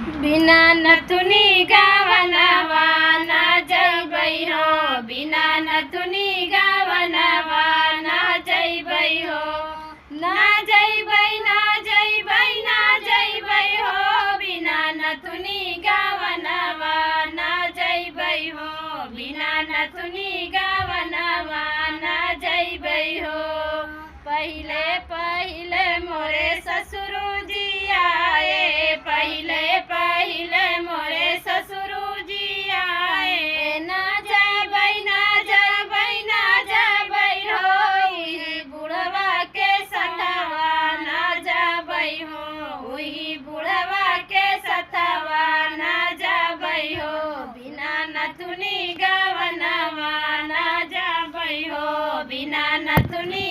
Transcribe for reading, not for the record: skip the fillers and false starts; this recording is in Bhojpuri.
बिना नथुनी गवनवा ना जइबै हो, बिना नथुनी गवनवा ना जइबै हो, ना जइबै ना जइबै ना जइबै हो, बिना नथुनी गवनवा ना जइबै हो, बिना नथुनी गवनवा ना जइबै हो। पहिले पहिले मोरे ससुरुजी आए, पहिले पहिले मोरे ससुरुजी आए, ना जइबै ना जइबै ना जइबै हो, उही बुढ़वा के सथवा ना जइबै हो, उही बुढ़वा के सथवा ना जइबै हो, बिना नथुनी गवनवा ना जइबै हो, बिना नथुनी